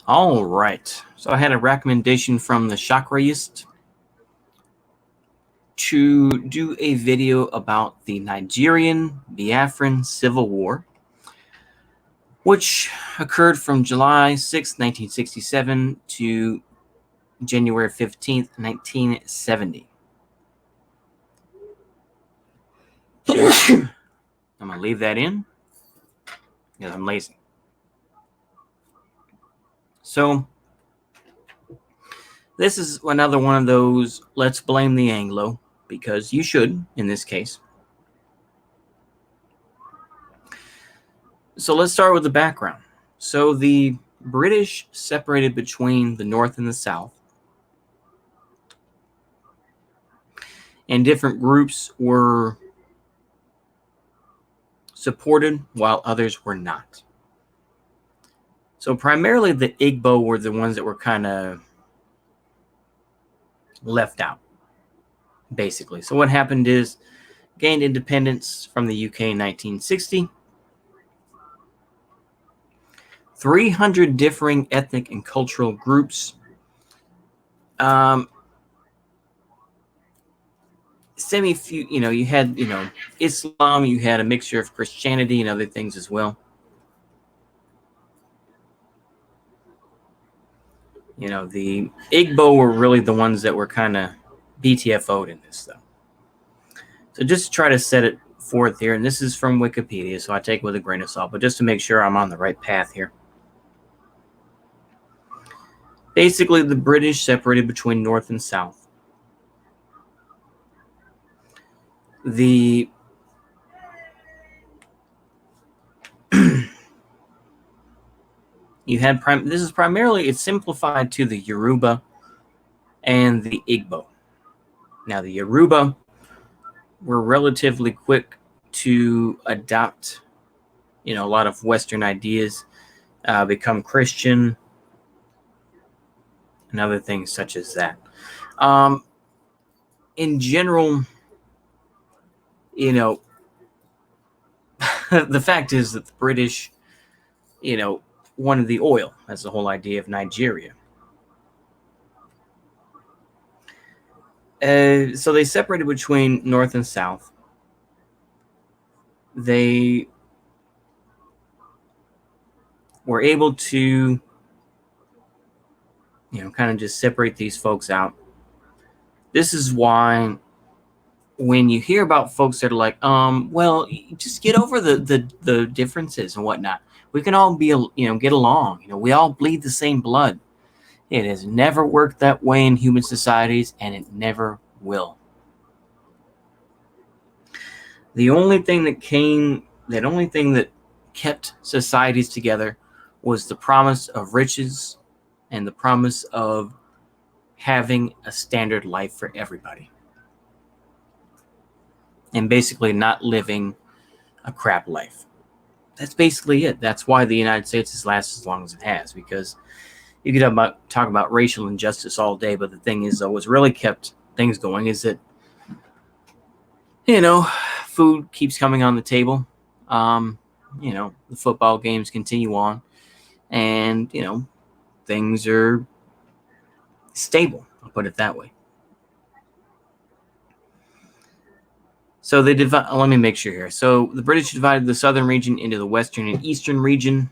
All right. So I had a recommendation from the Chakrayist to do a video about the Nigerian Biafran Civil War, which occurred from July 6, 1967 to January 15th, 1970. I'm going to leave that in because I'm lazy. So this is another one of those let's blame the Anglo, because you should in this case. So let's start with the background. So the British separated between the North and the South, and different groups were supported while others were not. So primarily the Igbo were the ones that were kind of left out, basically. So what happened is, gained independence from the UK in 1960. 300 differing ethnic and cultural groups. You had, Islam, you had a mixture of Christianity and other things as well. The Igbo were really the ones that were kind of BTFO'd in this, though. So just to try to set it forth here, and this is from Wikipedia, so I take it with a grain of salt, but just to make sure I'm on the right path here. Basically, the British separated between North and South. This is primarily, it's simplified to the Yoruba and the Igbo. Now, the Yoruba were relatively quick to adopt, a lot of Western ideas, become Christian, and other things such as that. In general, the fact is that the British, wanted the oil. That's the whole idea of Nigeria. So they separated between North and South. They were able to, kind of just separate these folks out. This is why when you hear about folks that are like, well, just get over the differences and whatnot. We can all be, get along. We all bleed the same blood. It has never worked that way in human societies, and it never will. The only thing that kept societies together was the promise of riches and the promise of having a standard life for everybody. And basically not living a crap life. That's basically it. That's why the United States has lasted as long as it has, because you could talk about racial injustice all day, but the thing is, though, what's really kept things going is that, food keeps coming on the table. The football games continue on, and, things are stable. I'll put it that way. So they let me make sure here. So the British divided the southern region into the western and eastern region.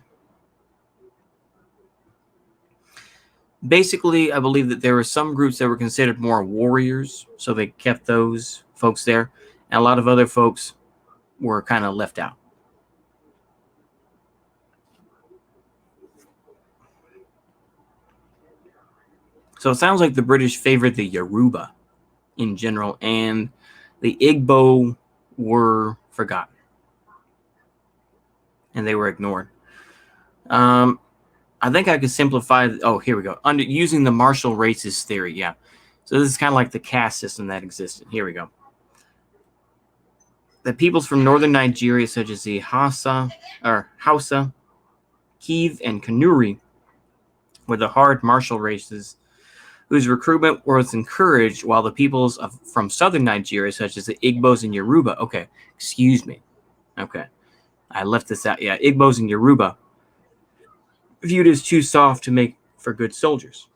Basically, I believe that there were some groups that were considered more warriors, so they kept those folks there, and a lot of other folks were kind of left out. So it sounds like the British favored the Yoruba in general, and the Igbo were forgotten, and they were ignored. I think I could simplify. Oh, here we go. Using the Marshall races theory, yeah. So this is kind of like the caste system that existed. Here we go. The peoples from northern Nigeria, such as the Hausa, Kiv, and Kanuri, were the hard martial races whose recruitment was encouraged, while the peoples from southern Nigeria, such as the Igbos and Yoruba, okay, excuse me. Okay, I left this out. Yeah, Igbos and Yoruba, viewed as too soft to make for good soldiers.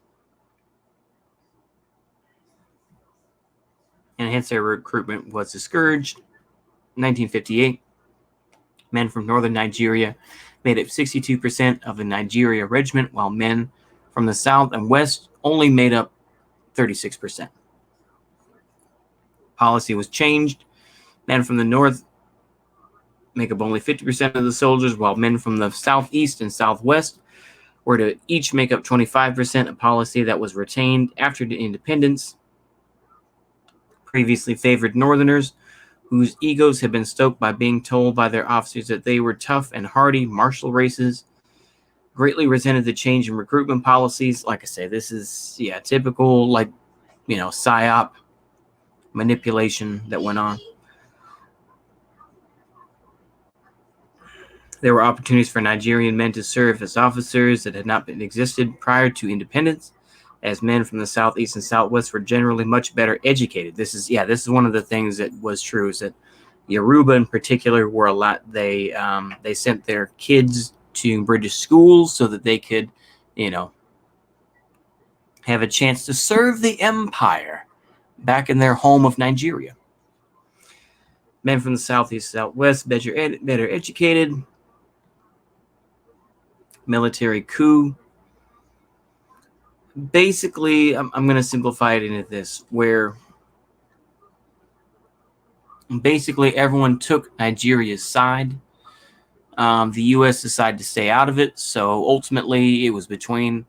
And hence their recruitment was discouraged. In 1958, men from northern Nigeria made up 62% of the Nigeria regiment, while men from the south and west only made up 36%. Policy was changed. Men from the north make up only 50% of the soldiers, while men from the southeast and southwest were to each make up 25%, a policy that was retained after the independence. Previously favored northerners, whose egos had been stoked by being told by their officers that they were tough and hardy martial races, greatly resented the change in recruitment policies. Like I say, this is typical psyop manipulation that went on. There were opportunities for Nigerian men to serve as officers that had not been existed prior to independence, as men from the southeast and southwest were generally much better educated. This is one of the things that was true, is that Yoruba in particular were a lot. They sent their kids to British schools so that they could, have a chance to serve the empire back in their home of Nigeria. Men from the southeast, southwest, better educated. Military coup. Basically, I'm going to simplify it into this, where basically everyone took Nigeria's side. The U.S. decided to stay out of it, so ultimately it was between,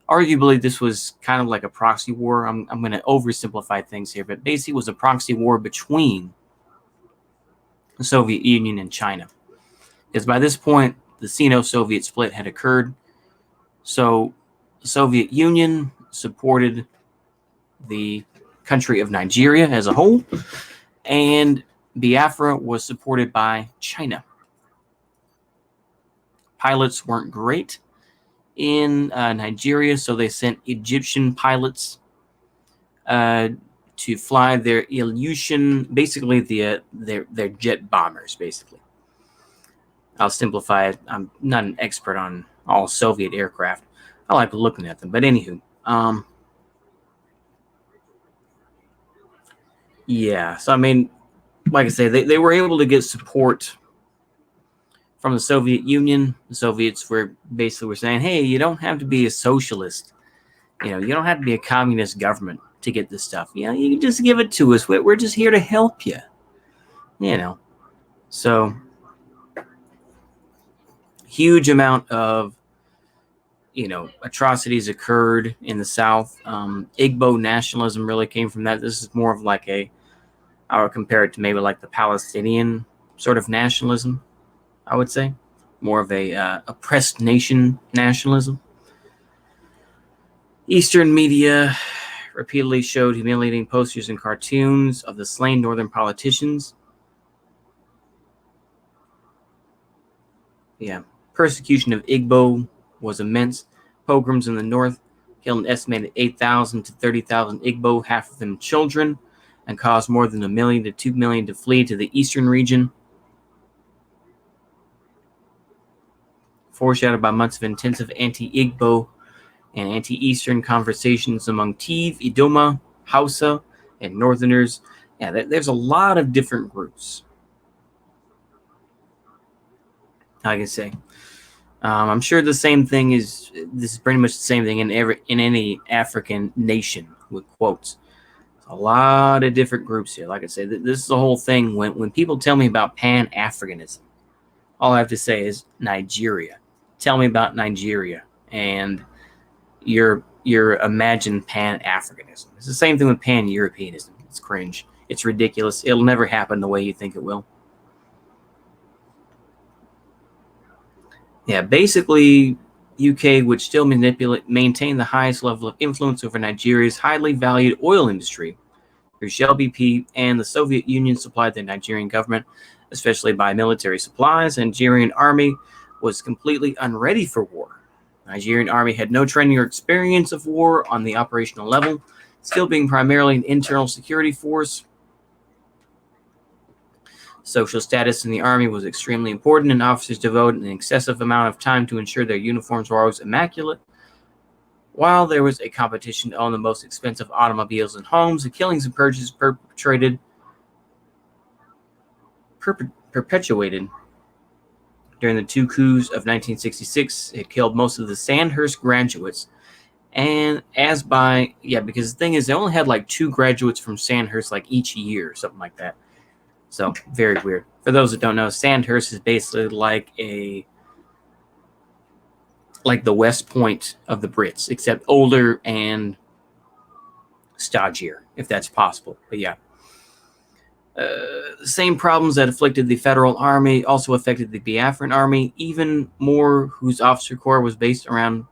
arguably this was kind of like a proxy war. I'm going to oversimplify things here, but basically it was a proxy war between the Soviet Union and China. Because by this point, the Sino-Soviet split had occurred. So the Soviet Union supported the country of Nigeria as a whole, and Biafra was supported by China. Pilots weren't great in Nigeria, so they sent Egyptian pilots to fly their Ilyushin, basically their jet bombers, basically. I'll simplify it. I'm not an expert on all Soviet aircraft. I like looking at them. But anywho, so I mean, like I say, they were able to get support from the Soviet Union. The Soviets were saying, hey, you don't have to be a socialist. You don't have to be a communist government to get this stuff. You can just give it to us. We're just here to help you. So huge amount of atrocities occurred in the South. Igbo nationalism really came from that. This is more of like I would compare it to maybe like the Palestinian sort of nationalism, I would say. More of a oppressed nation nationalism. Eastern media repeatedly showed humiliating posters and cartoons of the slain northern politicians. Persecution of Igbo was immense. Pogroms in the north killed an estimated 8,000 to 30,000 Igbo, half of them children, and caused more than 1 million to 2 million to flee to the eastern region. Foreshadowed by months of intensive anti-Igbo and anti-Eastern conversations among Tiv, Idoma, Hausa, and Northerners. There's a lot of different groups. Like I say, I'm sure this is pretty much the same thing in any African nation with quotes. A lot of different groups here. Like I say, this is the whole thing. When people tell me about Pan-Africanism, all I have to say is Nigeria. Tell me about Nigeria and your imagined Pan-Africanism. It's the same thing with Pan-Europeanism. It's cringe. It's ridiculous. It'll never happen the way you think it will. Basically, UK would still maintain the highest level of influence over Nigeria's highly valued oil industry through Shell BP, and the Soviet Union supplied the Nigerian government, especially by military supplies. The Nigerian army was completely unready for war. The Nigerian army had no training or experience of war on the operational level, still being primarily an internal security force. Social status in the army was extremely important, and officers devoted an excessive amount of time to ensure their uniforms were always immaculate. While there was a competition to own the most expensive automobiles and homes, the killings and purges perpetuated during the two coups of 1966. It killed most of the Sandhurst graduates. And because the thing is, they only had like 2 graduates from Sandhurst like each year, something like that. So very weird. For those that don't know, Sandhurst is basically like the West Point of the Brits, except older and stodgier, if that's possible. But yeah. The same problems that afflicted the Federal Army also affected the Biafran Army, even more, whose officer corps was based around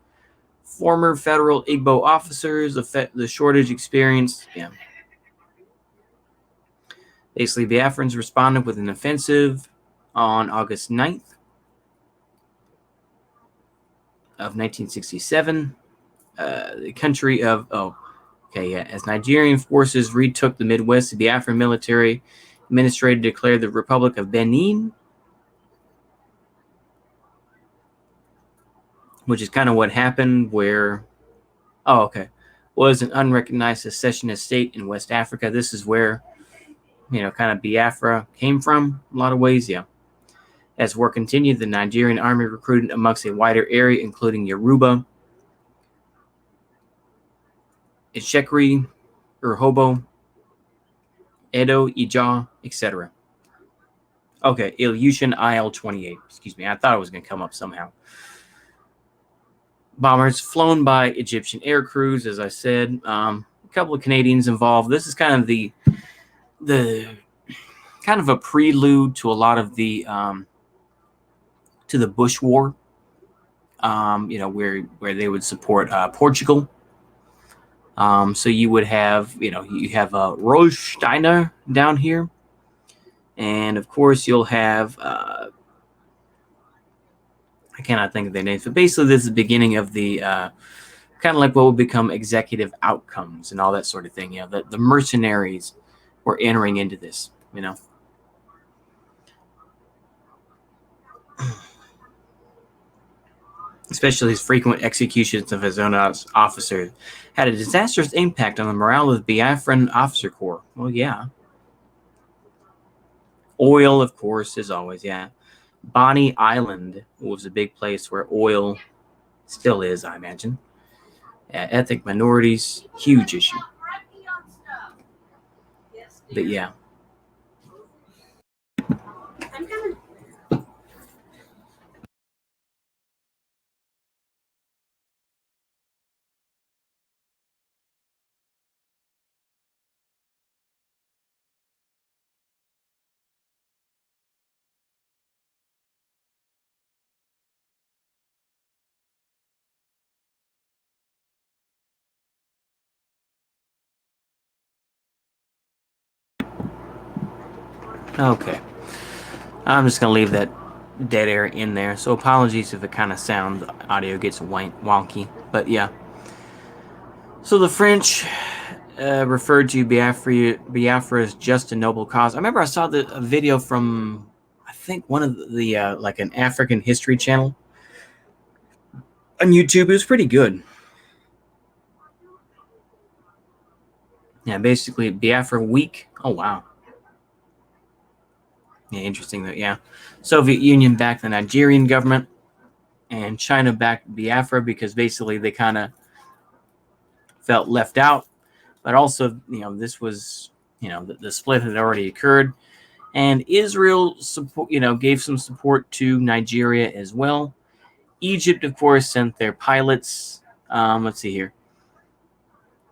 former federal Igbo officers. The shortage experienced. Yeah. Basically, Biafrans responded with an offensive on August 9th of 1967. The country of as Nigerian forces retook the Midwest, the Biafran military administrator declared the Republic of Benin, which is kind of what happened where, was an unrecognized secessionist state in West Africa. This is where, kind of Biafra came from in a lot of ways, yeah. As war continued, the Nigerian army recruited amongst a wider area, including Yoruba, Ishekri, Urhobo, Edo, Ija, etc. Okay, Ilyushin IL-28. Excuse me, I thought it was going to come up somehow. Bombers flown by Egyptian air crews, as I said. A couple of Canadians involved. This is kind of the kind of a prelude to a lot of the to the Bush War. Where they would support Portugal. So you would have, you have Roy Steiner down here. And of course, you'll have, I cannot think of their names, but basically, this is the beginning of the kind of like what would become executive outcomes and all that sort of thing. The mercenaries were entering into this, Especially his frequent executions of his own officers had a disastrous impact on the morale of the Biafran officer corps. Well, yeah. Oil, of course, as always, yeah. Bonny Island was a big place where oil still is, I imagine. Ethnic minorities, huge issue. But yeah. Okay. I'm just going to leave that dead air in there. So apologies if it kind of sounds, audio gets wonky. But yeah. So the French referred to Biafra as just a noble cause. I remember I saw a video from, I think, one of the like an African history channel on YouTube. It was pretty good. Yeah, basically Biafra week. Oh wow. Yeah, interesting that. Yeah, Soviet Union backed the Nigerian government, and China backed Biafra because basically they kind of felt left out. But also, this was, the split had already occurred, and Israel gave some support to Nigeria as well. Egypt, of course, sent their pilots. Let's see here.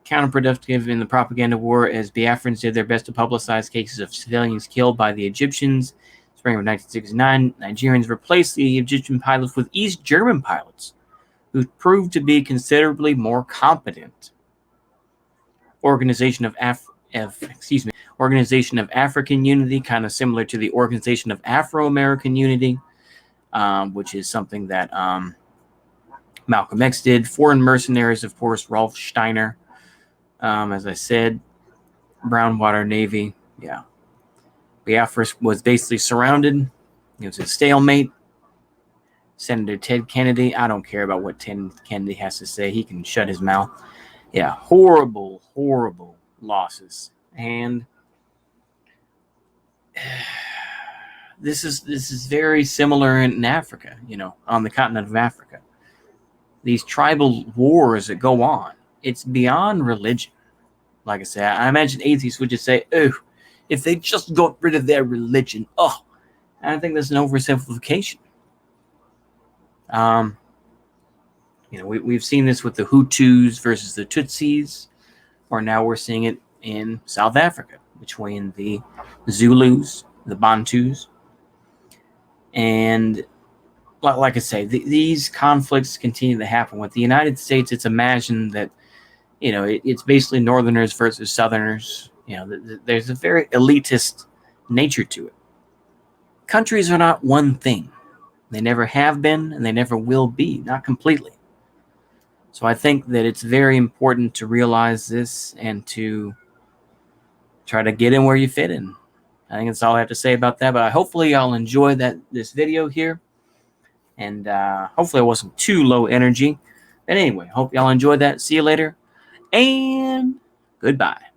Counterproductive in the propaganda war, as Biafrans did their best to publicize cases of civilians killed by the Egyptians. Spring of 1969, Nigerians replaced the Egyptian pilots with East German pilots, who proved to be considerably more competent. Organization of African Unity, kind of similar to the Organization of Afro-American Unity, which is something that Malcolm X did. Foreign mercenaries, of course, Rolf Steiner. As I said, Brownwater Navy, yeah. Biafra was basically surrounded. It was a stalemate. Senator Ted Kennedy. I don't care about what Ted Kennedy has to say. He can shut his mouth. Yeah, horrible, horrible losses. And this is very similar in Africa, on the continent of Africa. These tribal wars that go on, it's beyond religion. Like I said, I imagine atheists would just say, oh, if they just got rid of their religion, I think that's an oversimplification. We've seen this with the Hutus versus the Tutsis, or now we're seeing it in South Africa between the Zulus, the Bantus. And like I say, these conflicts continue to happen. With the United States, it's imagined that, it's basically Northerners versus Southerners. There's a very elitist nature to it. Countries are not one thing. They never have been, and they never will be, not completely. So I think that it's very important to realize this and to try to get in where you fit in. I think that's all I have to say about that. But hopefully y'all enjoyed this video here. And hopefully I wasn't too low energy. But anyway, hope y'all enjoyed that. See you later. And goodbye.